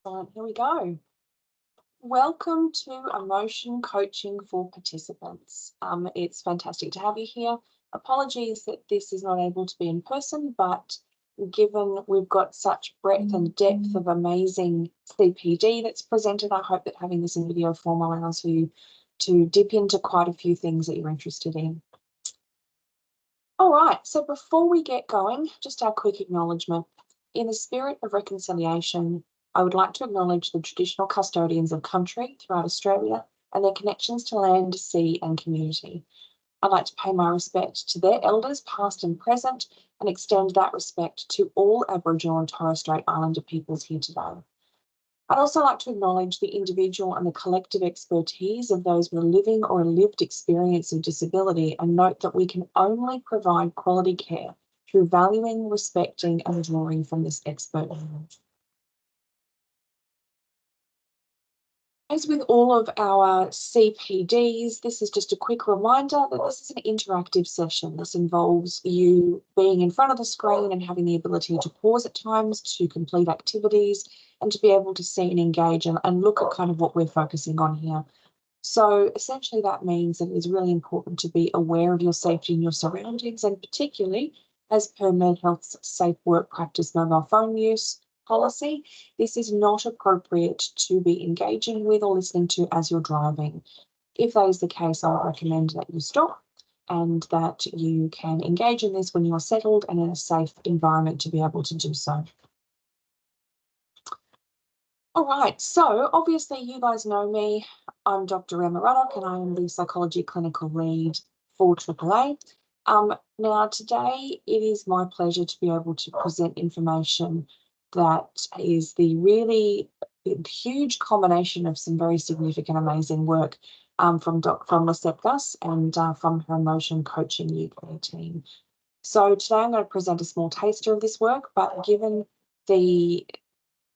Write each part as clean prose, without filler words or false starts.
Here we go. Welcome to Emotion Coaching for Participants. It's fantastic to have you here. Apologies that this is not able to be in person, but given we've got such breadth and depth of amazing CPD that's presented, I hope that having this in video form allows you to dip into quite a few things that you're interested in. All right, so before we get going, just our quick acknowledgement. In the spirit of reconciliation, I would like to acknowledge the traditional custodians of country throughout Australia and their connections to land, sea, and community. I'd like to pay my respect to their elders, past and present, and extend that respect to all Aboriginal and Torres Strait Islander peoples here today. I'd also like to acknowledge the individual and the collective expertise of those with a living or a lived experience of disability and note that we can only provide quality care through valuing, respecting, and drawing from this expert knowledge. As with all of our CPDs, this is just a quick reminder that this is an interactive session. This involves you being in front of the screen and having the ability to pause at times to complete activities and to be able to see and engage and look at kind of what we're focusing on here. So essentially that means that it is really important to be aware of your safety and your surroundings, and particularly as per Mental Health's Safe Work Practice mobile phone use policy, this is not appropriate to be engaging with or listening to as you're driving. If that is the case, I would recommend that you stop and that you can engage in this when you're settled and in a safe environment to be able to do so. All right, so obviously you guys know me. I'm Dr. Emma Ruddock and I am the Psychology Clinical Lead for AAA. Now today it is my pleasure to be able to present information that is the really huge combination of some very significant, amazing work from Lisette Gus and from her Emotion Coaching UK team. So today I'm going to present a small taster of this work, but given the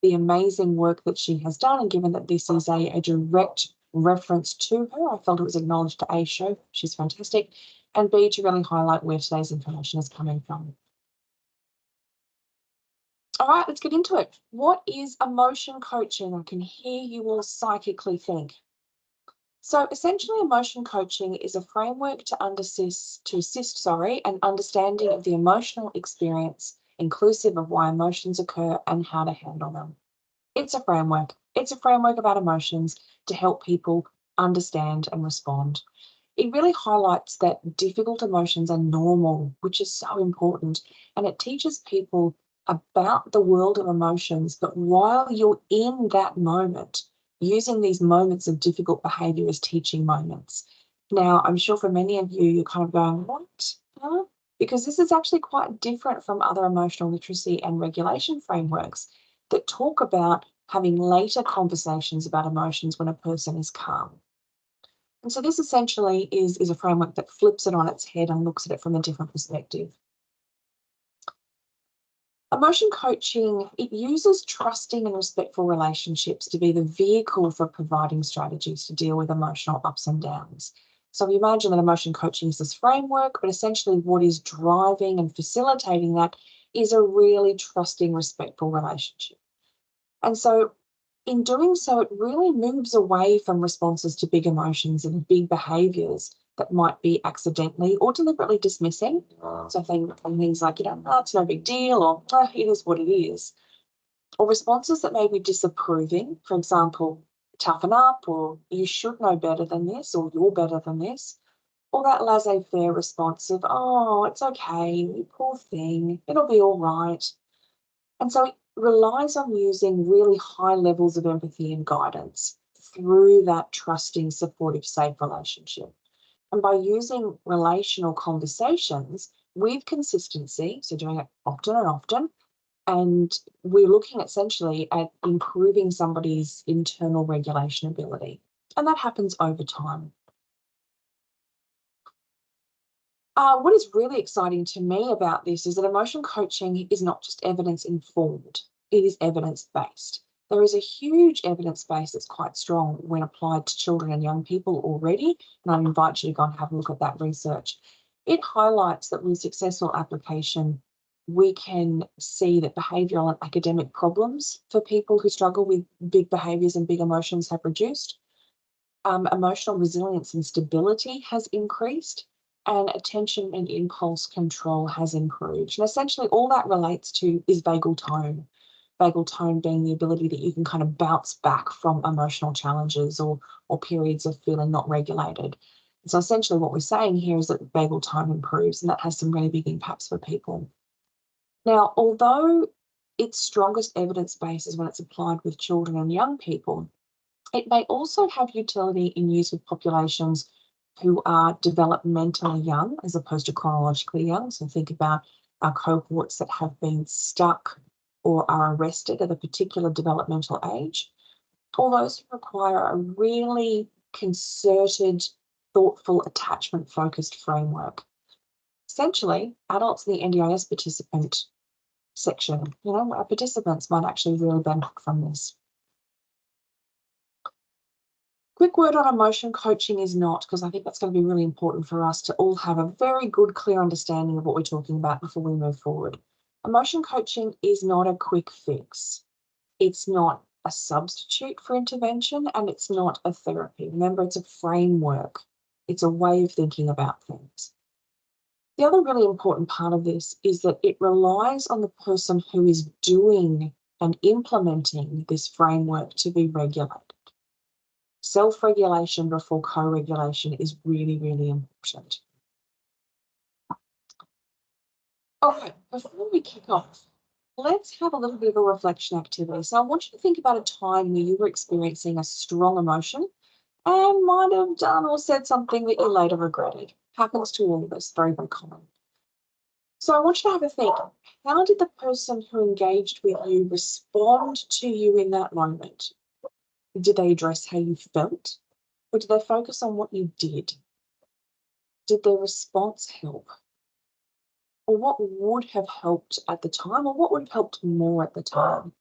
amazing work that she has done, and given that this is a direct reference to her, I felt it was acknowledged to A, show she's fantastic, and B, to really highlight where today's information is coming from. All right, let's get into it. What is emotion coaching? I can hear you all psychically think. So essentially, emotion coaching is a framework to assist an understanding of the emotional experience, inclusive of why emotions occur and how to handle them. It's a framework. It's a framework about emotions to help people understand and respond. It really highlights that difficult emotions are normal, which is so important. And it teaches people about the world of emotions, but while you're in that moment, using these moments of difficult behavior as teaching moments. Now, I'm sure for many of you, you're kind of going, what? Huh? Because this is actually quite different from other emotional literacy and regulation frameworks that talk about having later conversations about emotions when a person is calm. And so this essentially is a framework that flips it on its head and looks at it from a different perspective. Emotion coaching, it uses trusting and respectful relationships to be the vehicle for providing strategies to deal with emotional ups and downs. So you imagine that emotion coaching is this framework, but essentially what is driving and facilitating that is a really trusting, respectful relationship. And so in doing so, it really moves away from responses to big emotions and big behaviours that might be accidentally or deliberately dismissing. So things like, oh, it's no big deal, or oh, it is what it is. Or responses that may be disapproving, for example, toughen up, or you should know better than this, or you're better than this. Or that laissez-faire response of, oh, it's okay, poor thing, it'll be all right. And so it relies on using really high levels of empathy and guidance through that trusting, supportive, safe relationship. And by using relational conversations with consistency, so doing it often and often, and we're looking essentially at improving somebody's internal regulation ability. And that happens over time. What is really exciting to me about this is that emotion coaching is not just evidence informed, it is evidence based. There is a huge evidence base that's quite strong when applied to children and young people already, and I invite you to go and have a look at that research. It highlights that with successful application, we can see that behavioural and academic problems for people who struggle with big behaviours and big emotions have reduced. Emotional resilience and stability has increased, and attention and impulse control has improved. And essentially, all that relates to is vagal tone. Vagal tone being the ability that you can kind of bounce back from emotional challenges or periods of feeling not regulated. And so essentially what we're saying here is that vagal tone improves, and that has some really big impacts for people. Now, although its strongest evidence base is when it's applied with children and young people, it may also have utility in use with populations who are developmentally young as opposed to chronologically young. So think about our cohorts that have been stuck or are arrested at a particular developmental age, or those who require a really concerted, thoughtful, attachment-focused framework. Essentially, adults in the NDIS participant section, our participants might actually really benefit from this. Quick word on emotion coaching is not, because I think that's going to be really important for us to all have a very good, clear understanding of what we're talking about before we move forward. Emotion coaching is not a quick fix. It's not a substitute for intervention, and it's not a therapy. Remember, it's a framework. It's a way of thinking about things. The other really important part of this is that it relies on the person who is doing and implementing this framework to be regulated. Self-regulation before co-regulation is really, really important. Okay, before we kick off, let's have a little bit of a reflection activity. So I want you to think about a time where you were experiencing a strong emotion and might have done or said something that you later regretted. Happens to all of us, very, very common. So I want you to have a think. How did the person who engaged with you respond to you in that moment? Did they address how you felt? Or did they focus on what you did? Did their response help? Or what would have helped at the time, or what would have helped more at the time?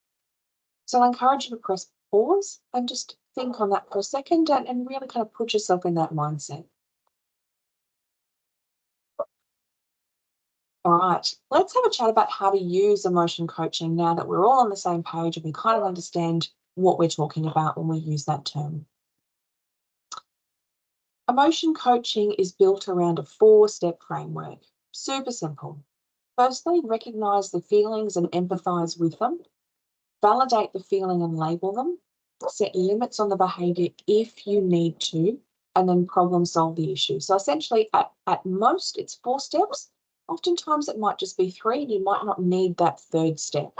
So I encourage you to press pause and just think on that for a second and really kind of put yourself in that mindset. All right, let's have a chat about how to use emotion coaching now that we're all on the same page and we kind of understand what we're talking about when we use that term. Emotion coaching is built around a 4-step framework. Super simple. Firstly, recognize the feelings and empathize with them. Validate the feeling and label them. Set limits on the behavior if you need to, and then problem solve the issue. So essentially, at most, it's 4 steps. Oftentimes, it might just be 3, and you might not need that 3rd step.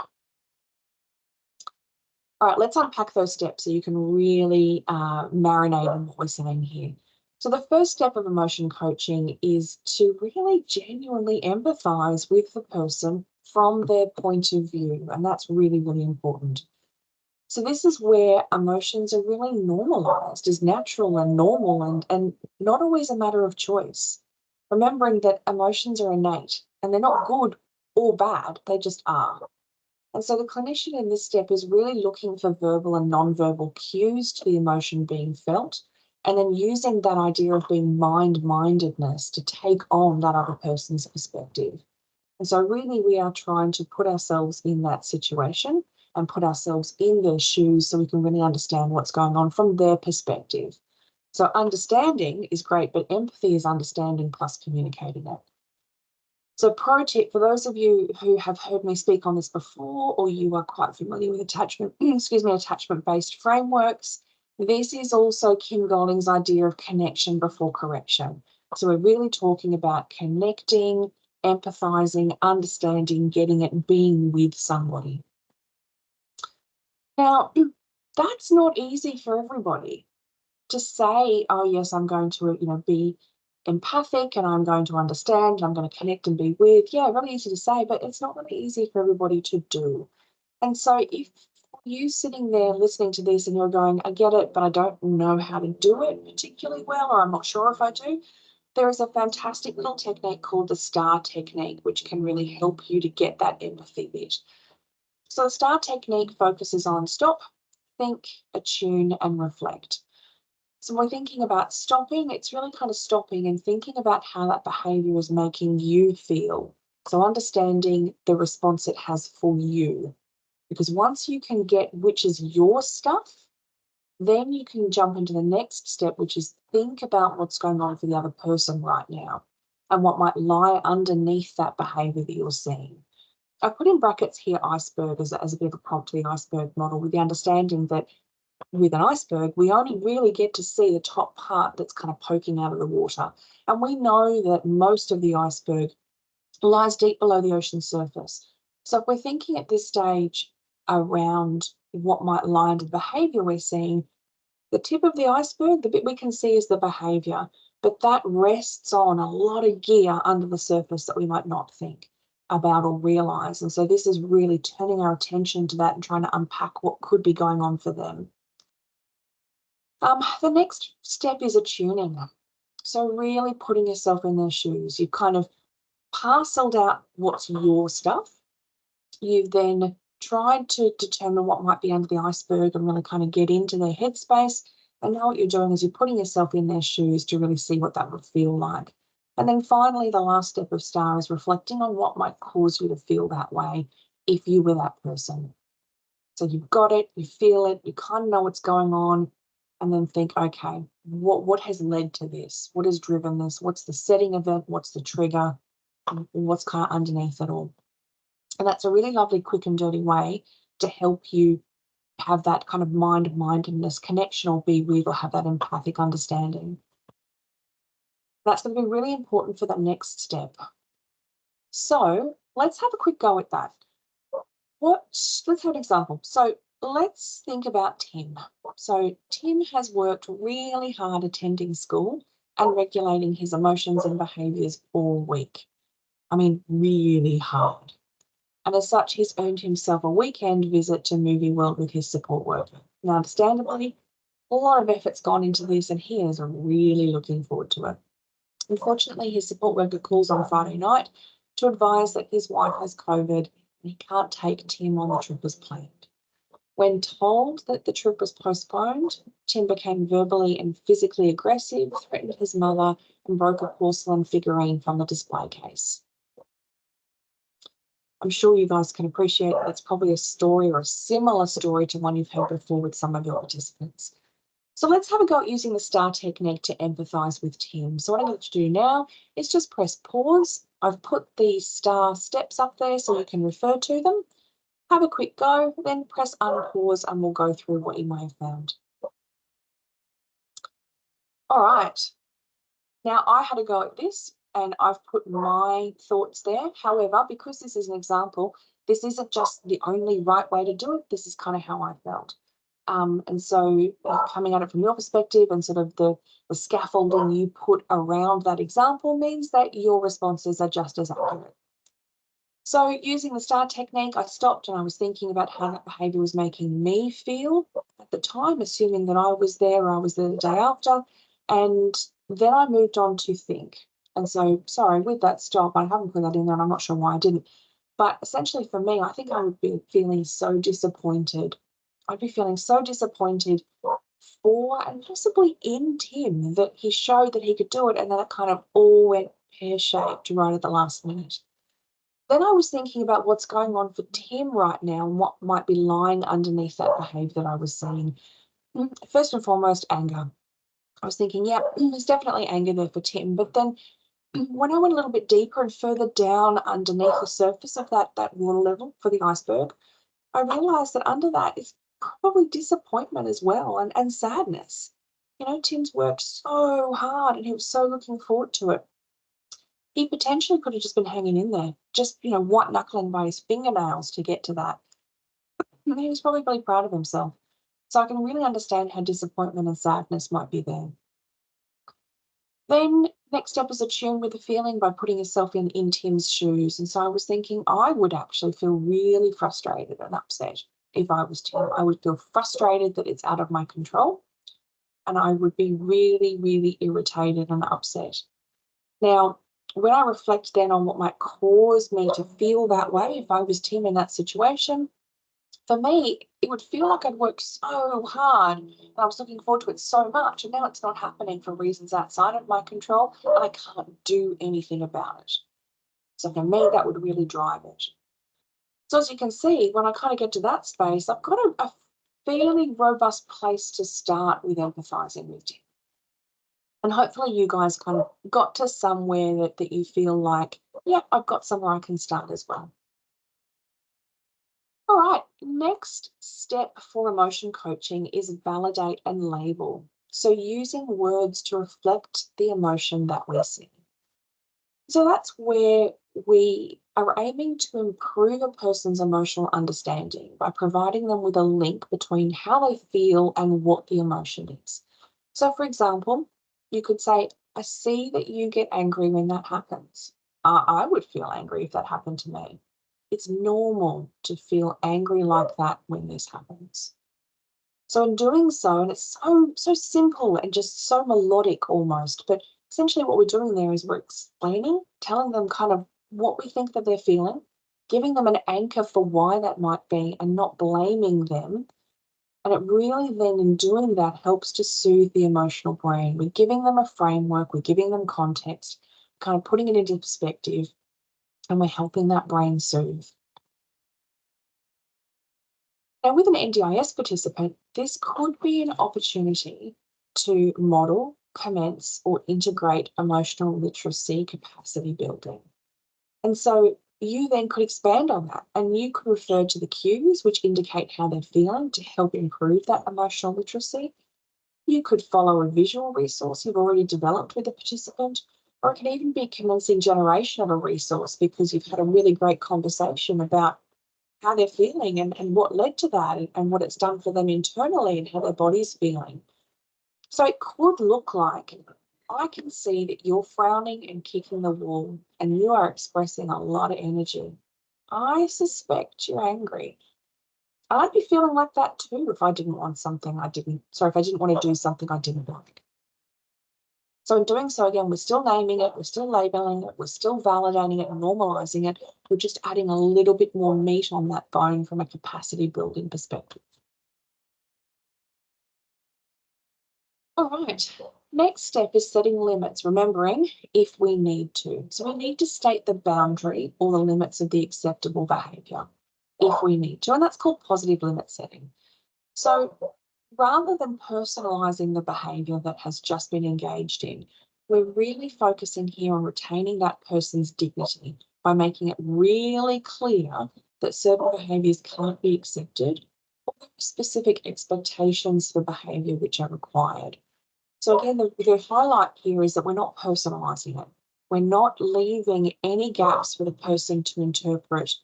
All right, let's unpack those steps so you can really marinate on what we're saying here. So the first step of emotion coaching is to really genuinely empathize with the person from their point of view, and that's really, really important. So this is where emotions are really normalized as natural and normal and not always a matter of choice. Remembering that emotions are innate and they're not good or bad, they just are. And so the clinician in this step is really looking for verbal and non-verbal cues to the emotion being felt, and then using that idea of being mind-mindedness to take on that other person's perspective. And so really we are trying to put ourselves in that situation and put ourselves in their shoes so we can really understand what's going on from their perspective. So understanding is great, but empathy is understanding plus communicating it. So pro tip for those of you who have heard me speak on this before, or you are quite familiar with attachment-based frameworks, this is also Kim Golding's idea of connection before correction. So we're really talking about connecting, empathizing, understanding, getting it, being with somebody. Now, that's not easy for everybody to say, oh yes, I'm going to, be empathic and I'm going to understand and I'm going to connect and be with. Yeah, really easy to say, but it's not really easy for everybody to do. And so if you sitting there listening to this and you're going, I get it, but I don't know how to do it particularly well, or I'm not sure if I do, there is a fantastic little technique called the STAR technique, which can really help you to get that empathy bit. So the STAR technique focuses on stop, think, attune, and reflect. So when we're thinking about stopping, it's really kind of stopping and thinking about how that behavior is making you feel. So understanding the response it has for you, because once you can get which is your stuff, then you can jump into the next step, which is think about what's going on for the other person right now and what might lie underneath that behavior that you're seeing. I put in brackets here iceberg as a bit of a prompt to the iceberg model, with the understanding that with an iceberg, we only really get to see the top part that's kind of poking out of the water. And we know that most of the iceberg lies deep below the ocean surface. So if we're thinking at this stage around what might lie under the behavior we're seeing, the tip of the iceberg, the bit we can see, is the behavior, but that rests on a lot of gear under the surface that we might not think about or realize. And so this is really turning our attention to that and trying to unpack what could be going on for them. The next step is attuning. So really putting yourself in their shoes. You've kind of parceled out what's your stuff. You've then tried to determine what might be under the iceberg and really kind of get into their headspace. And now what you're doing is you're putting yourself in their shoes to really see what that would feel like. And then finally, the last step of STAR is reflecting on what might cause you to feel that way if you were that person. So you've got it, you feel it, you kind of know what's going on, and then think, okay, what has led to this? What has driven this? What's the setting of it? What's the trigger? What's kind of underneath it all? And that's a really lovely, quick and dirty way to help you have that kind of mind-mindedness connection, or be with, or have that empathic understanding. That's going to be really important for the next step. So let's have a quick go at that. Let's have an example. So let's think about Tim. So Tim has worked really hard attending school and regulating his emotions and behaviours all week. I mean, really hard. And as such, he's earned himself a weekend visit to Movie World with his support worker. Now, understandably, a lot of effort's gone into this, and he is really looking forward to it. Unfortunately, his support worker calls on Friday night to advise that his wife has COVID and he can't take Tim on the trip as planned. When told that the trip was postponed, Tim became verbally and physically aggressive, threatened his mother, and broke a porcelain figurine from the display case. I'm sure you guys can appreciate that's probably a story, or a similar story to one you've heard before with some of your participants. So let's have a go at using the STAR technique to empathise with Tim. So what I'm going to do now is just press pause. I've put the STAR steps up there so you can refer to them. Have a quick go, then press unpause, and we'll go through what you may have found. All right. Now, I had a go at this and I've put my thoughts there. However, because this is an example, this isn't just the only right way to do it. This is kind of how I felt. And so coming at it from your perspective, and sort of the scaffolding you put around that example, means that your responses are just as accurate. So using the STAR technique, I stopped and I was thinking about how that behaviour was making me feel at the time, assuming that I was there or I was there the day after. And then I moved on to think. And so, sorry, with that stop, I haven't put that in there and I'm not sure why I didn't. But essentially for me, I think I would be feeling so disappointed. I'd be feeling so disappointed for and possibly in Tim that he showed that he could do it, and then it kind of all went pear-shaped right at the last minute. Then I was thinking about what's going on for Tim right now and what might be lying underneath that behaviour that I was seeing. First and foremost, anger. I was thinking, yeah, there's definitely anger there for Tim. But then when I went a little bit deeper and further down underneath the surface of that water level for the iceberg, I realised that under that is probably disappointment as well, and sadness. You know, Tim's worked so hard and he was so looking forward to it. He potentially could have just been hanging in there, just, white knuckling by his fingernails to get to that. And he was probably really proud of himself. So I can really understand how disappointment and sadness might be there. Then next step is attune with the feeling by putting yourself in Tim's shoes. And so I was thinking I would actually feel really frustrated and upset if I was Tim. I would feel frustrated that it's out of my control, and I would be really, really irritated and upset. Now, when I reflect then on what might cause me to feel that way if I was Tim in that situation, for me, it would feel like I'd worked so hard and I was looking forward to it so much, and now it's not happening for reasons outside of my control, and I can't do anything about it. So for me, that would really drive it. So as you can see, when I kind of get to that space, I've got a fairly robust place to start with empathizing with you. And hopefully you guys kind of got to somewhere that you feel like, yeah, I've got somewhere I can start as well. All right, next step for emotion coaching is validate and label. So using words to reflect the emotion that we see. So that's where we are aiming to improve a person's emotional understanding by providing them with a link between how they feel and what the emotion is. So, for example, you could say, I see that you get angry when that happens. I would feel angry if that happened to me. It's normal to feel angry like that when this happens. So in doing so, and it's so simple and just so melodic almost, but essentially what we're doing there is we're explaining, telling them kind of what we think that they're feeling, giving them an anchor for why that might be, and not blaming them. And it really then in doing that helps to soothe the emotional brain. We're giving them a framework, we're giving them context, kind of putting it into perspective, and we're helping that brain soothe. Now, with an NDIS participant, this could be an opportunity to model, commence, or integrate emotional literacy capacity building. And so you then could expand on that and you could refer to the cues which indicate how they're feeling to help improve that emotional literacy. You could follow a visual resource you've already developed with a participant, or it can even be commencing generation of a resource because you've had a really great conversation about how they're feeling and what led to that and what it's done for them internally and how their body's feeling. So it could look like I can see that you're frowning and kicking the wall and you are expressing a lot of energy. I suspect you're angry. I'd be feeling like that too if I didn't want something I didn't, sorry, if I didn't want to do something I didn't like. So in doing so, again, we're still naming it, we're still labeling it, we're still validating it and normalizing it. We're just adding a little bit more meat on that bone from a capacity building perspective. All right. Next step is setting limits, remembering if we need to. So we need to state the boundary or the limits of the acceptable behaviour if we need to, and that's called positive limit setting. So rather than personalising the behaviour that has just been engaged in, we're really focusing here on retaining that person's dignity by making it really clear that certain behaviours can't be accepted or specific expectations for behaviour which are required. So again, the highlight here is that we're not personalising it. We're not leaving any gaps for the person to interpret,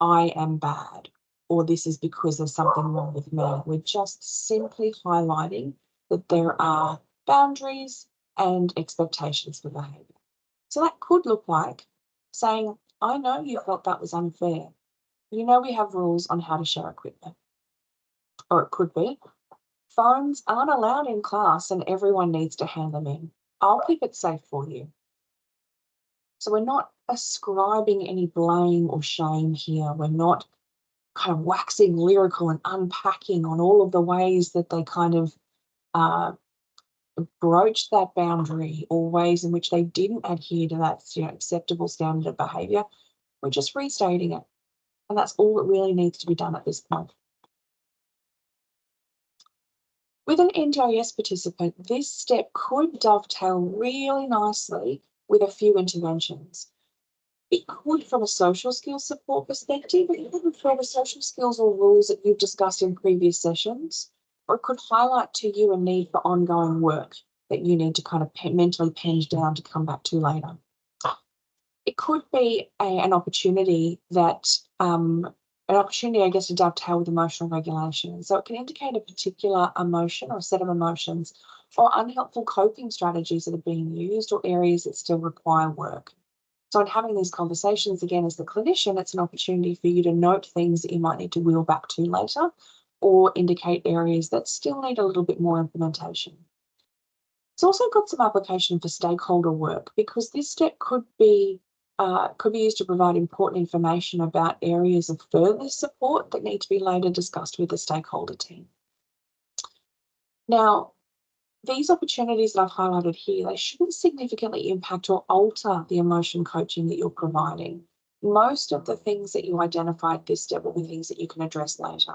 I am bad, or this is because there's something wrong with me. We're just simply highlighting that there are boundaries and expectations for behaviour. So that could look like saying, I know you felt that was unfair. You know we have rules on how to share equipment. Or it could be, phones aren't allowed in class and everyone needs to hand them in. I'll keep it safe for you. So we're not ascribing any blame or shame here. We're not kind of waxing lyrical and unpacking on all of the ways that they kind of uh, broached that boundary or ways in which they didn't adhere to that acceptable standard of behaviour. We're just restating it. And that's all that really needs to be done at this point. With an NDIS participant, this step could dovetail really nicely with a few interventions. It could from a social skills support perspective, it could from the social skills or rules that you've discussed in previous sessions, or it could highlight to you a need for ongoing work that you need to kind of mentally penge down to come back to later. It could be an opportunity I guess, to dovetail with emotional regulation. So it can indicate a particular emotion or a set of emotions or unhelpful coping strategies that are being used or areas that still require work. So in having these conversations, again, as the clinician, it's an opportunity for you to note things that you might need to wheel back to later or indicate areas that still need a little bit more implementation. It's also got some application for stakeholder work because this step could be used to provide important information about areas of further support that need to be later discussed with the stakeholder team. Now, these opportunities that I've highlighted here, they shouldn't significantly impact or alter the emotion coaching that you're providing. Most of the things that you identified at this step will be things that you can address later.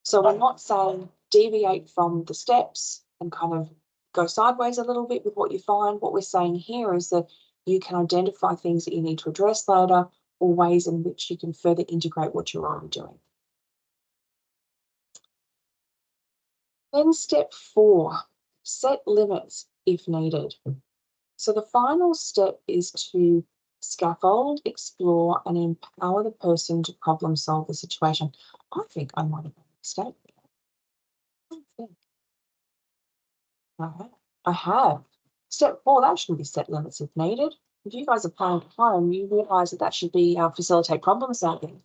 So we're not saying deviate from the steps and kind of go sideways a little bit with what you find. What we're saying here is that you can identify things that you need to address later or ways in which you can further integrate what you're already doing. Then step 4, set limits if needed. So the final step is to scaffold, explore, and empower the person to problem solve the situation. I think I might have made a mistake. I think I have. Step 4, that shouldn't be set limits if needed. If you guys are playing at home, you realise that that should be facilitate problem solving.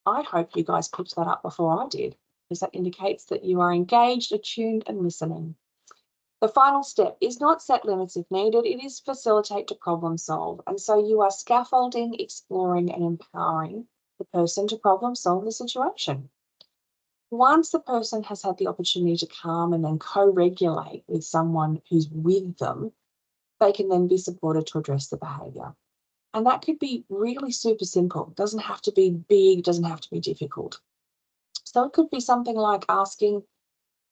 I hope you guys picked that up before I did, because that indicates that you are engaged, attuned, and listening. The final step is not set limits if needed, it is facilitate to problem solve. And so you are scaffolding, exploring, and empowering the person to problem solve the situation. Once the person has had the opportunity to calm and then co-regulate with someone who's with them, they can then be supported to address the behaviour. And that could be really super simple. It doesn't have to be big, doesn't have to be difficult. So it could be something like asking,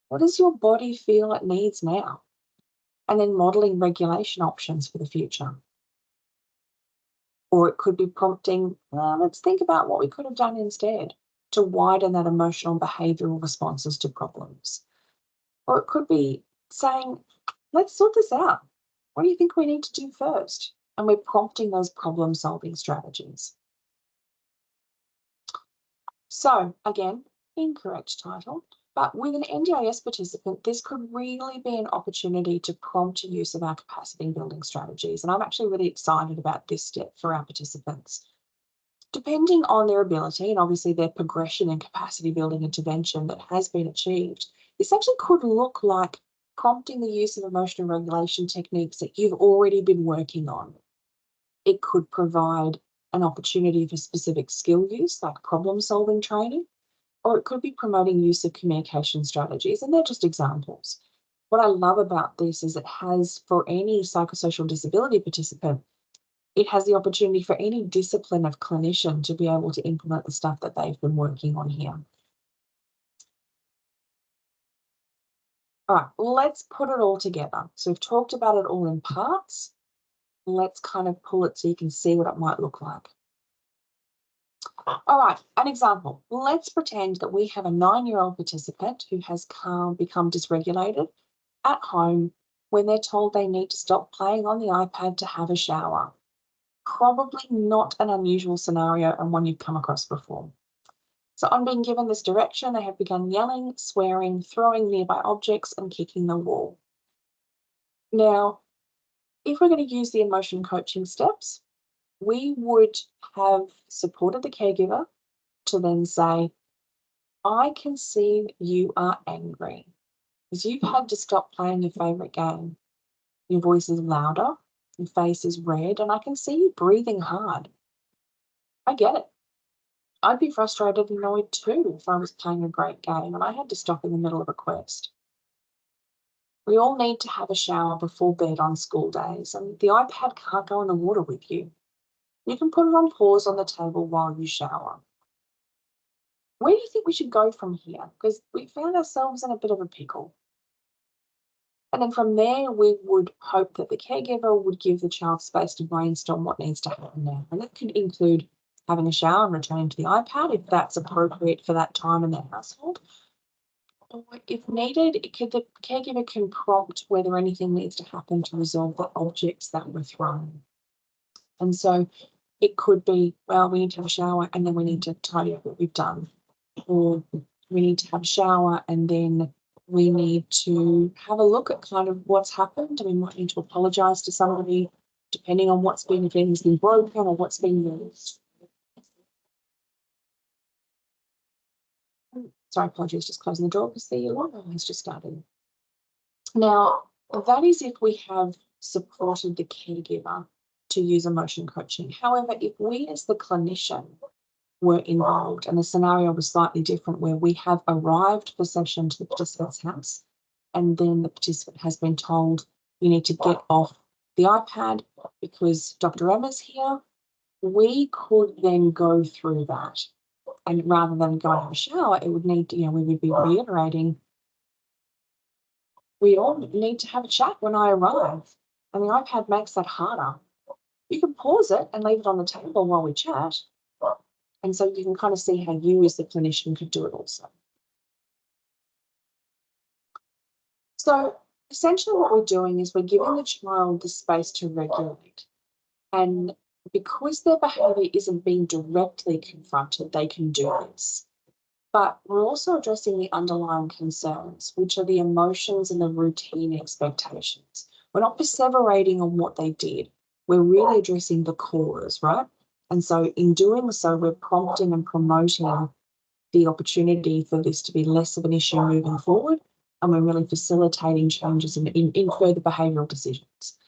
what does your body feel it needs now? And then modelling regulation options for the future. Or it could be prompting, let's think about what we could have done instead to widen that emotional and behavioural responses to problems. Or it could be saying, let's sort this out. What do you think we need to do first? And we're prompting those problem solving strategies. So again, incorrect title, but with an NDIS participant, this could really be an opportunity to prompt use of our capacity building strategies. And I'm actually really excited about this step for our participants. Depending on their ability and obviously their progression in capacity building intervention that has been achieved, this actually could look like prompting the use of emotional regulation techniques that you've already been working on. It could provide an opportunity for specific skill use, like problem solving training, or it could be promoting use of communication strategies, and they're just examples. What I love about this is it has, for any psychosocial disability participant, it has the opportunity for any discipline of clinician to be able to implement the stuff that they've been working on here. All right, let's put it all together. So we've talked about it all in parts. Let's kind of pull it so you can see what it might look like. All right, an example. Let's pretend that we have a 9-year-old participant who has become dysregulated at home when they're told they need to stop playing on the iPad to have a shower. Probably not an unusual scenario and one you've come across before. So on being given this direction, they have begun yelling, swearing, throwing nearby objects, and kicking the wall. Now, if we're going to use the emotion coaching steps, we would have supported the caregiver to then say, I can see you are angry because you've had to stop playing your favourite game. Your voice is louder, your face is red, and I can see you breathing hard. I get it. I'd be frustrated and annoyed too if I was playing a great game and I had to stop in the middle of a quest. We all need to have a shower before bed on school days, and the iPad can't go in the water with you. You can put it on pause on the table while you shower. Where do you think we should go from here? Because we found ourselves in a bit of a pickle. And then from there, we would hope that the caregiver would give the child space to brainstorm what needs to happen now. And that could include having a shower and returning to the iPad if that's appropriate for that time in their household. Or if needed, the caregiver can prompt whether anything needs to happen to resolve the objects that were thrown. And so it could be, well, we need to have a shower and then we need to tidy up what we've done. Or we need to have a shower and then we need to have a look at kind of what's happened. And we might need to apologise to somebody, depending on what's been, if anything's been broken or what's been used. Sorry, apologies, just closing the door because the alarm has just started. Now, that is if we have supported the caregiver to use emotion coaching. However, if we as the clinician were involved and the scenario was slightly different where we have arrived for session to the participant's house and then the participant has been told, you need to get off the iPad because Dr. Emma's here, we could then go through that. And rather than go and have a shower, it would need to, we would be reiterating, we all need to have a chat when I arrive. And the iPad makes that harder. You can pause it and leave it on the table while we chat. And so you can kind of see how you as the clinician could do it also. So essentially what we're doing is we're giving the child the space to regulate. And because their behaviour isn't being directly confronted, they can do this. But we're also addressing the underlying concerns, which are the emotions and the routine expectations. We're not perseverating on what they did. We're really addressing the cause, right? And so in doing so, we're prompting and promoting the opportunity for this to be less of an issue moving forward. And we're really facilitating changes in further behavioural decisions.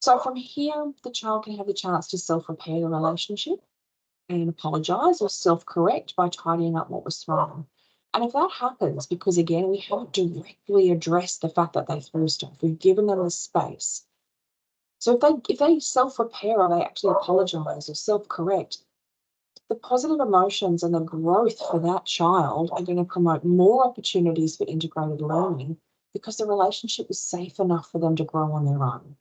So from here, the child can have the chance to self-repair the relationship and apologise or self-correct by tidying up what was thrown. And if that happens, because again, we haven't directly addressed the fact that they threw stuff, we've given them the space. So if they self-repair or they actually apologise or self-correct, the positive emotions and the growth for that child are going to promote more opportunities for integrated learning because the relationship is safe enough for them to grow on their own.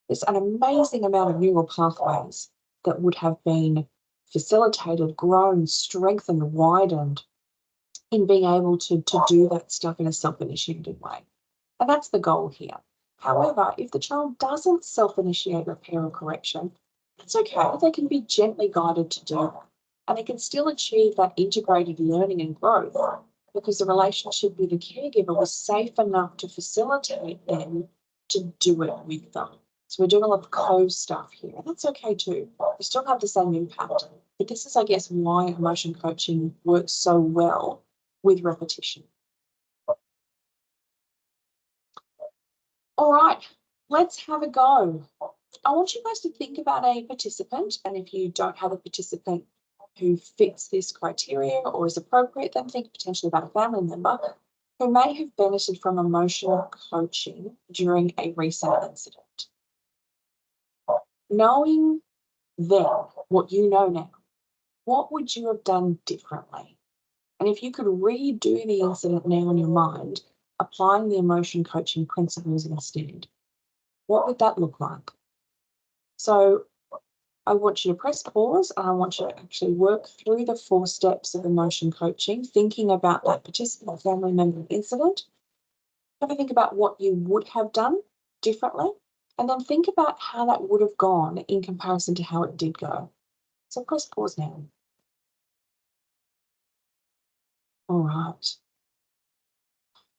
There's an amazing amount of neural pathways that would have been facilitated, grown, strengthened, widened in being able to do that stuff in a self-initiated way. And that's the goal here. However, if the child doesn't self-initiate repair or correction, that's okay. They can be gently guided to do that. And they can still achieve that integrated learning and growth because the relationship with the caregiver was safe enough to facilitate them to do it with them. So we're doing a lot of co-stuff here, and that's okay too. We still have the same impact. But this is, I guess, why emotion coaching works so well with repetition. All right, let's have a go. I want you guys to think about a participant, and if you don't have a participant who fits this criteria or is appropriate, then think potentially about a family member who may have benefited from emotional coaching during a recent incident. Knowing then what you know now, what would you have done differently? And if you could redo the incident now in your mind, applying the emotion coaching principles instead, what would that look like? So I want you to press pause and I want you to actually work through the 4 steps of emotion coaching, thinking about that participant family member incident. Have a think about what you would have done differently, and then think about how that would have gone in comparison to how it did go. So press pause now. All right.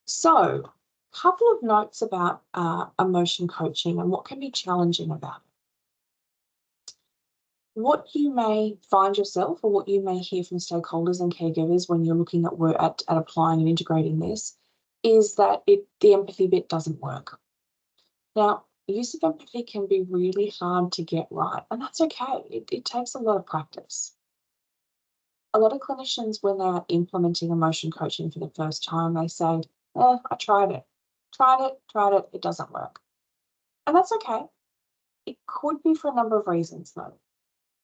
So, a couple of notes about emotion coaching and what can be challenging about it. What you may find yourself or what you may hear from stakeholders and caregivers when you're looking at applying and integrating this is that the empathy bit doesn't work. Now, use of empathy can be really hard to get right, and that's okay. It takes a lot of practice. A lot of clinicians, when they're implementing emotion coaching for the first time, they say, I tried it, it doesn't work. And that's okay. It could be for a number of reasons, though.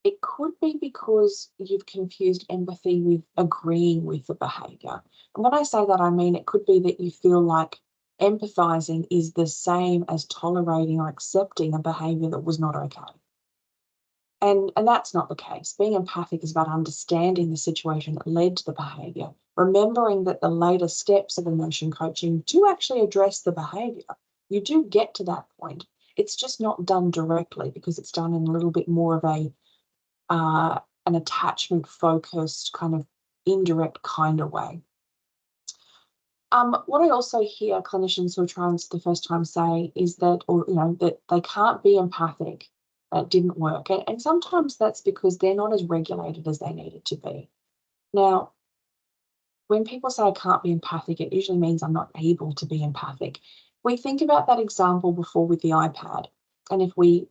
It could be because you've confused empathy with agreeing with the behaviour. And when I say that, I mean it could be that you feel like empathising is the same as tolerating or accepting a behaviour that was not okay. And that's not the case. Being empathic is about understanding the situation that led to the behaviour, remembering that the later steps of emotion coaching do actually address the behaviour. You do get to that point. It's just not done directly because it's done in a little bit more of an attachment-focused kind of indirect kind of way. What I also hear clinicians who are trying this the first time say is that, that they can't be empathic. It didn't work. And sometimes that's because they're not as regulated as they needed to be. Now, when people say I can't be empathic, it usually means I'm not able to be empathic. We think about that example before with the iPad. And if we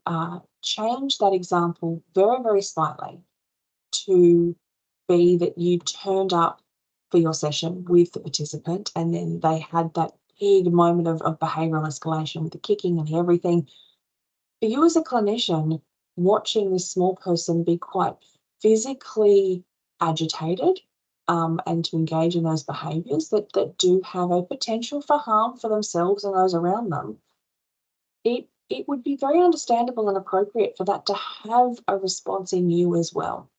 change that example very, very slightly to be that you turned up for your session with the participant and then they had that big moment of behavioral escalation with the kicking and the everything. For you as a clinician, watching this small person be quite physically agitated, and to engage in those behaviours that do have a potential for harm for themselves and those around them, it would be very understandable and appropriate for that to have a response in you as well.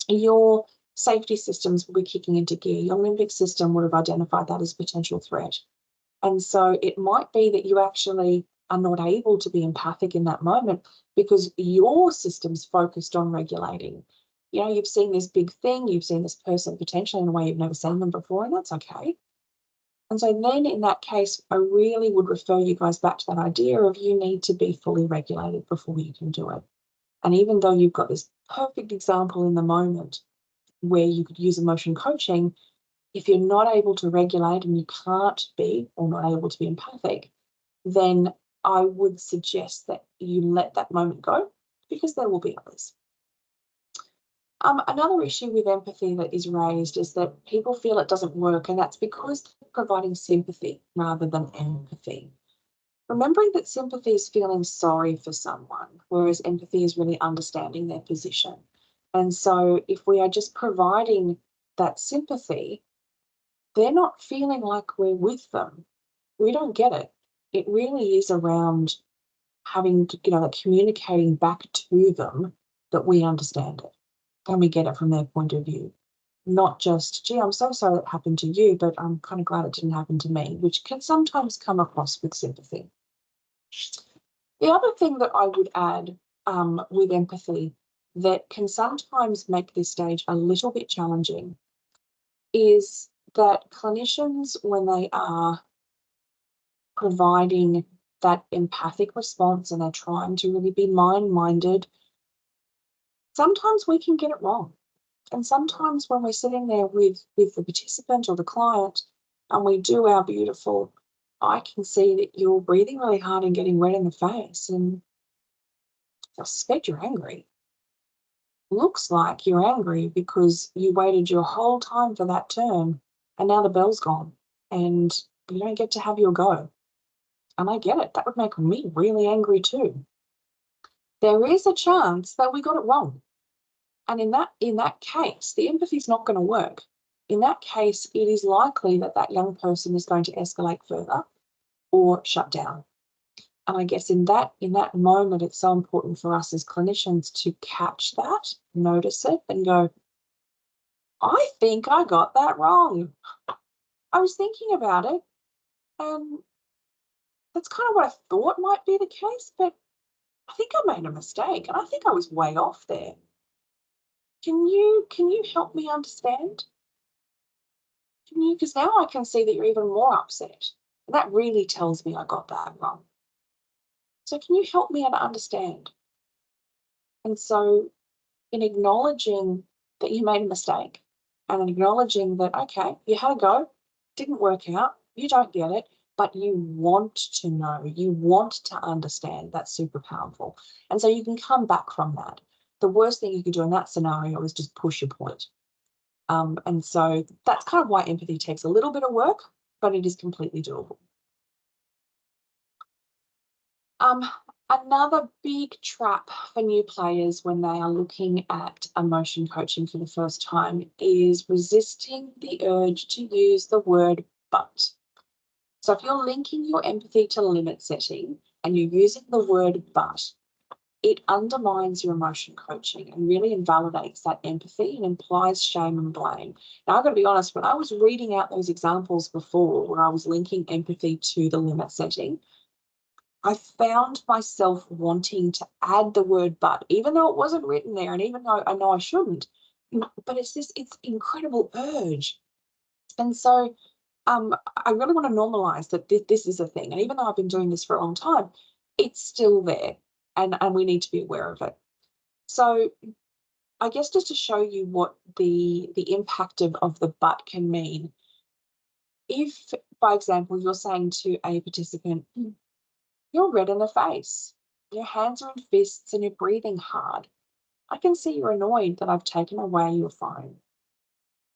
Your safety systems will be kicking into gear. Your limbic system would have identified that as a potential threat. And so it might be that you actually are not able to be empathic in that moment because your system's focused on regulating. You know, you've seen this big thing, you've seen this person potentially in a way you've never seen them before, and that's okay. And so then in that case, I really would refer you guys back to that idea of you need to be fully regulated before you can do it. And even though you've got this perfect example in the moment where you could use emotion coaching, if you're not able to regulate and you can't be or not able to be empathic, then I would suggest that you let that moment go because there will be others. Another issue with empathy that is raised is that people feel it doesn't work, and that's because they're providing sympathy rather than empathy. Remembering that sympathy is feeling sorry for someone, whereas empathy is really understanding their position. And so if we are just providing that sympathy, they're not feeling like we're with them. We don't get it. It really is around having to, like communicating back to them that we understand it and we get it from their point of view. Not just, gee, I'm so sorry that happened to you, but I'm kind of glad it didn't happen to me, which can sometimes come across with sympathy. The other thing that I would add with empathy that can sometimes make this stage a little bit challenging is that clinicians, when they are providing that empathic response and they're trying to really be mind-minded, sometimes we can get it wrong. And sometimes when we're sitting there with the participant or the client and we do our beautiful, I can see that you're breathing really hard and getting red in the face, and I suspect you're angry. Looks like you're angry because you waited your whole time for that turn and now the bell's gone and you don't get to have your go. And I get it. That would make me really angry too. There is a chance that we got it wrong. And in that case, the empathy is not going to work. In that case, it is likely that that young person is going to escalate further or shut down. And I guess in that moment, it's so important for us as clinicians to catch that, notice it, and go, I think I got that wrong. I was thinking about it, and that's kind of what I thought might be the case, but I think I made a mistake, and I think I was way off there. Can you help me understand? Can you? Because now I can see that you're even more upset. And that really tells me I got that wrong. So can you help me to understand? And so in acknowledging that you made a mistake and acknowledging that, okay, you had a go, didn't work out, you don't get it, but you want to know, you want to understand, that's super powerful. And so you can come back from that. The worst thing you could do in that scenario is just push your point. And so that's kind of why empathy takes a little bit of work, but it is completely doable. Another big trap for new players when they are looking at emotion coaching for the first time is resisting the urge to use the word but. So if you're linking your empathy to limit setting and you're using the word but, it undermines your emotion coaching and really invalidates that empathy and implies shame and blame. Now, I've got to be honest, when I was reading out those examples before where I was linking empathy to the limit setting, I found myself wanting to add the word but, even though it wasn't written there, and even though I know I shouldn't, but it's incredible urge. And so I really want to normalize that this is a thing. And even though I've been doing this for a long time, it's still there and we need to be aware of it. So I guess just to show you what the impact of the but can mean, if, by example, you're saying to a participant, you're red in the face, your hands are in fists and you're breathing hard. I can see you're annoyed that I've taken away your phone,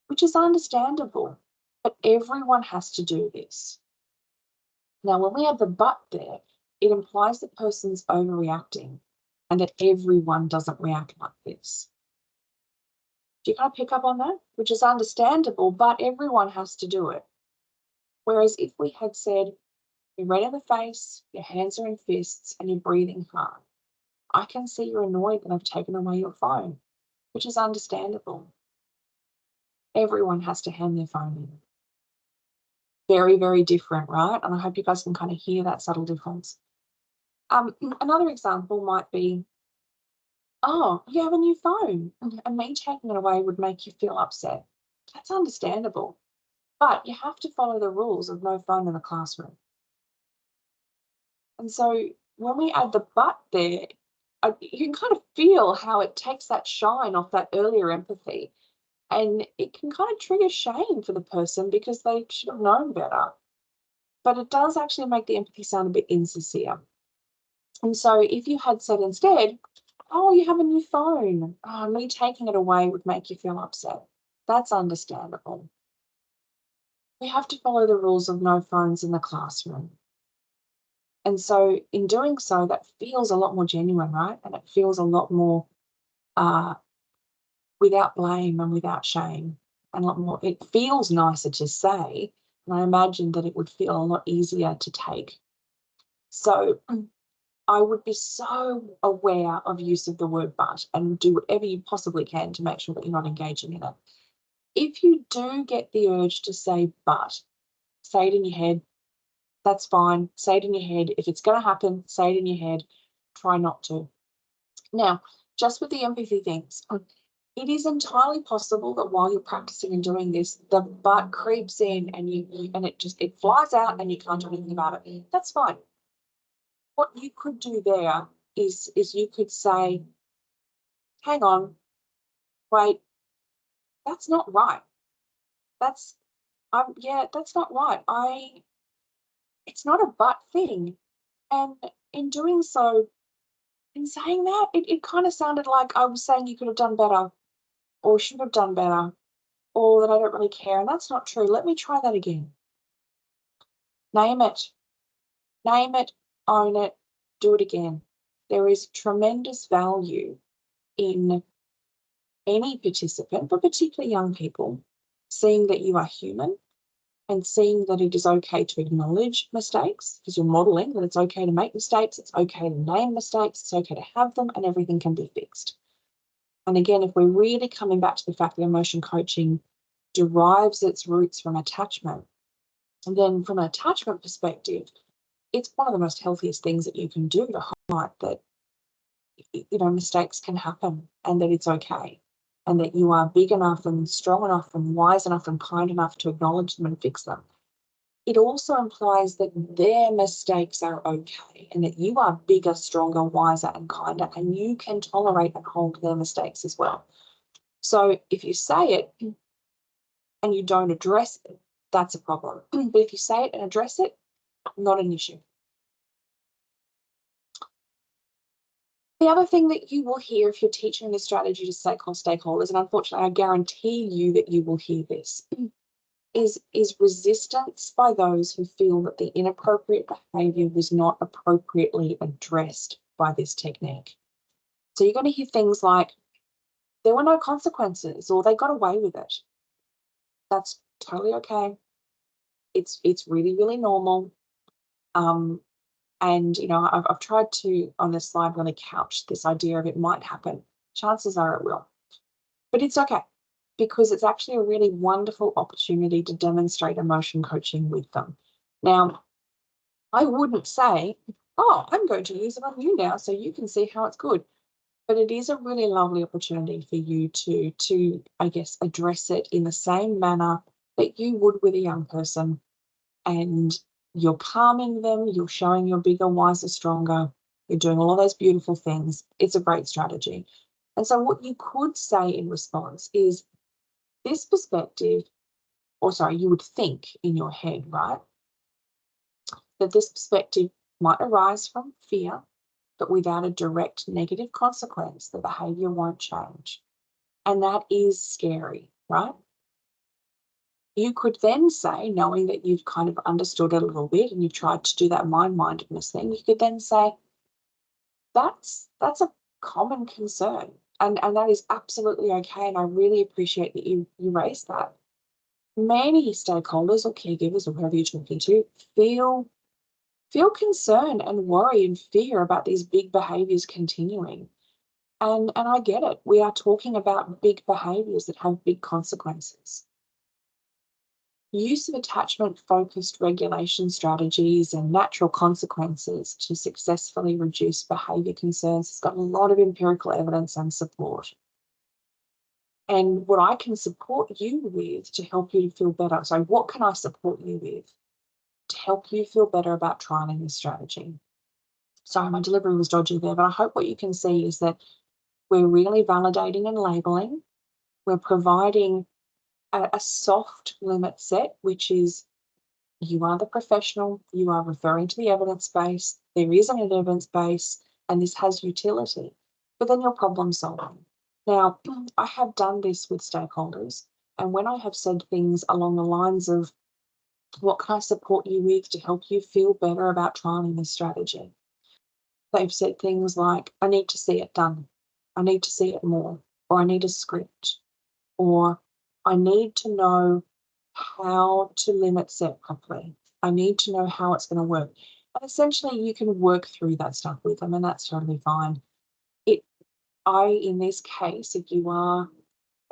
which is understandable, but everyone has to do this. Now, when we have the but there, it implies the person's overreacting and that everyone doesn't react like this. Do you kind of pick up on that? Which is understandable, but everyone has to do it. Whereas if we had said, you're red in the face, your hands are in fists, and you're breathing hard, I can see you're annoyed that I've taken away your phone, which is understandable. Everyone has to hand their phone in. Very, very different, right? And I hope you guys can kind of hear that subtle difference. Another example might be, oh, you have a new phone, and me taking it away would make you feel upset. That's understandable. But you have to follow the rules of no phone in the classroom. And so when we add the but there, you can kind of feel how it takes that shine off that earlier empathy. And it can kind of trigger shame for the person because they should have known better. But it does actually make the empathy sound a bit insincere. And so if you had said instead, oh, you have a new phone, oh, me taking it away would make you feel upset. That's understandable. We have to follow the rules of no phones in the classroom. And so in doing so, that feels a lot more genuine, right? And it feels a lot more without blame and without shame, and a lot more, it feels nicer to say. And I imagine that it would feel a lot easier to take. So I would be so aware of use of the word but and do whatever you possibly can to make sure that you're not engaging in it. If you do get the urge to say but, say it in your head. That's fine. Say it in your head. If it's going to happen, say it in your head. Try not to. Now, just with the empathy things, it is entirely possible that while you're practicing and doing this, the but creeps in and it flies out and you can't do anything about it. That's fine. What you could do there is you could say, hang on, wait, that's not right. That's that's not right. It's not a but thing. And in doing so, in saying that, it kind of sounded like I was saying you could have done better or should have done better or that I don't really care. And that's not true. Let me try that again. Name it. Name it, own it, do it again. There is tremendous value in any participant, but particularly young people, seeing that you are human and seeing that it is okay to acknowledge mistakes because you're modeling that it's okay to make mistakes, it's okay to name mistakes, it's okay to have them, and everything can be fixed. And again, if we're really coming back to the fact that emotion coaching derives its roots from attachment, and then from an attachment perspective, it's one of the most healthiest things that you can do to highlight that, mistakes can happen and that it's okay. And that you are big enough and strong enough and wise enough and kind enough to acknowledge them and fix them. It also implies that their mistakes are okay and that you are bigger, stronger, wiser, and kinder, and you can tolerate and hold their mistakes as well. So if you say it and you don't address it, that's a problem. But if you say it and address it, not an issue. The other thing that you will hear if you're teaching this strategy to stakeholders, and unfortunately I guarantee you that you will hear this, is resistance by those who feel that the inappropriate behaviour was not appropriately addressed by this technique. So you're going to hear things like, there were no consequences, or they got away with it. That's totally okay. It's really, really normal. And, I've tried to, on this slide, really couch this idea of it might happen. Chances are it will. But it's okay, because it's actually a really wonderful opportunity to demonstrate emotion coaching with them. Now, I wouldn't say, oh, I'm going to use it on you now so you can see how it's good. But it is a really lovely opportunity for you to I guess, address it in the same manner that you would with a young person. And you're calming them, you're showing you're bigger, wiser, stronger, you're doing all of those beautiful things. It's a great strategy. And so what you could say in response is this perspective, or sorry, you would think in your head, right, that this perspective might arise from fear, but without a direct negative consequence, the behavior won't change. And that is scary, right? You could then say, knowing that you've kind of understood it a little bit and you've tried to do that mind-mindedness thing, you could then say, that's a common concern. And that is absolutely okay. And I really appreciate that you raised that. Many stakeholders or caregivers or whoever you're talking to feel concern and worry and fear about these big behaviors continuing. And I get it. We are talking about big behaviors that have big consequences. Use of attachment-focused regulation strategies and natural consequences to successfully reduce behaviour concerns has got a lot of empirical evidence and support. And what I can support you with to help you to feel better, so what can I support you with to help you feel better about trialling this strategy? Sorry, my delivery was dodgy there, but I hope what you can see is that we're really validating and labelling. We're providing a soft limit set, which is you are the professional, you are referring to the evidence base, there is an evidence base, and this has utility. But then you're problem solving. Now, I have done this with stakeholders, and when I have said things along the lines of, what can I support you with to help you feel better about trialing this strategy? They've said things like, I need to see it done, I need to see it more, or I need a script, or I need to know how to limit set properly. I need to know how it's going to work. And essentially, you can work through that stuff with them, and that's totally fine. In this case, if you are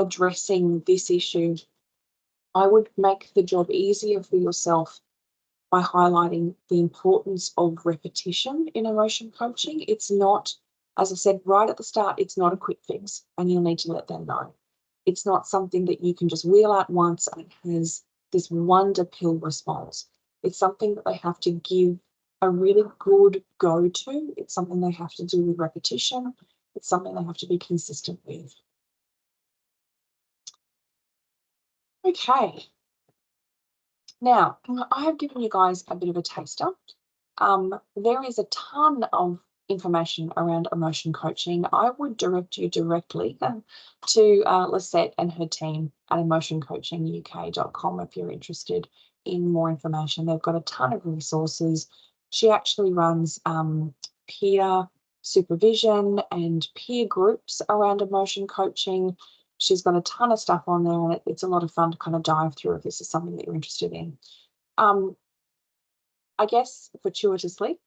addressing this issue, I would make the job easier for yourself by highlighting the importance of repetition in emotion coaching. It's not, as I said right at the start, it's not a quick fix, and you'll need to let them know. It's not something that you can just wheel out once and it has this wonder pill response. It's something that they have to give a really good go to. It's something they have to do with repetition. It's something they have to be consistent with. Okay. Now, I have given you guys a bit of a taster. There is a ton of information around emotion coaching. I would direct you directly to Lisette and her team at emotioncoachinguk.com if you're interested in more information. They've got a ton of resources. She actually runs peer supervision and peer groups around emotion coaching. She's got a ton of stuff on there, and it's a lot of fun to kind of dive through if this is something that you're interested in. I guess fortuitously,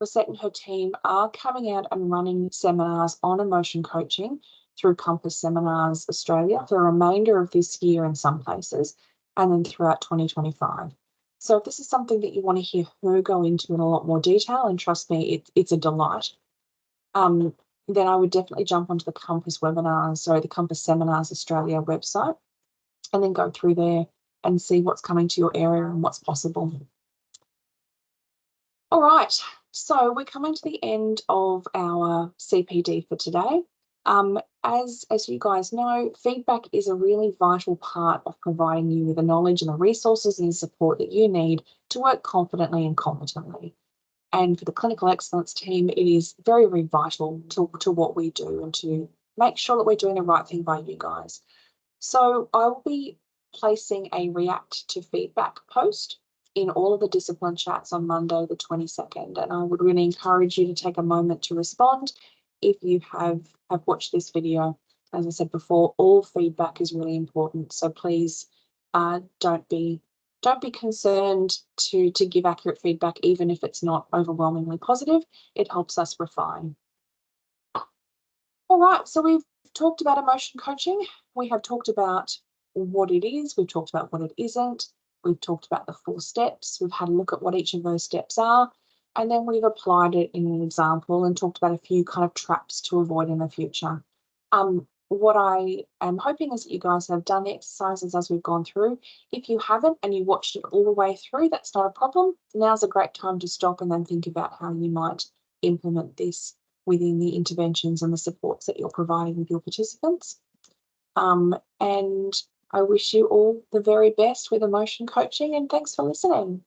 Lisette and her team are coming out and running seminars on emotion coaching through Compass Seminars Australia for the remainder of this year in some places, and then throughout 2025. So if this is something that you want to hear her go into in a lot more detail, and trust me, it's a delight, then I would definitely jump onto the Compass webinars, so the Compass Seminars Australia website, and then go through there and see what's coming to your area and what's possible. All right, so we're coming to the end of our CPD for today. As you guys know, feedback is a really vital part of providing you with the knowledge and the resources and support that you need to work confidently and competently. And for the clinical excellence team, it is very, very vital to what we do and to make sure that we're doing the right thing by you guys. So I will be placing a react to feedback post in all of the discipline chats on Monday the 22nd, and I would really encourage you to take a moment to respond if you have watched this video. As I said before, all feedback is really important, so please don't be concerned to give accurate feedback, even if it's not overwhelmingly positive. It helps us refine. All right, so we've talked about emotion coaching. We have talked about what it is. We've talked about what it isn't. We've talked about the 4 steps. We've had a look at what each of those steps are, and then we've applied it in an example and talked about a few kind of traps to avoid in the future. What I am hoping is that you guys have done the exercises as we've gone through. If you haven't and you watched it all the way through, that's not a problem. Now's a great time to stop and then think about how you might implement this within the interventions and the supports that you're providing with your participants. And I wish you all the very best with emotion coaching, and thanks for listening.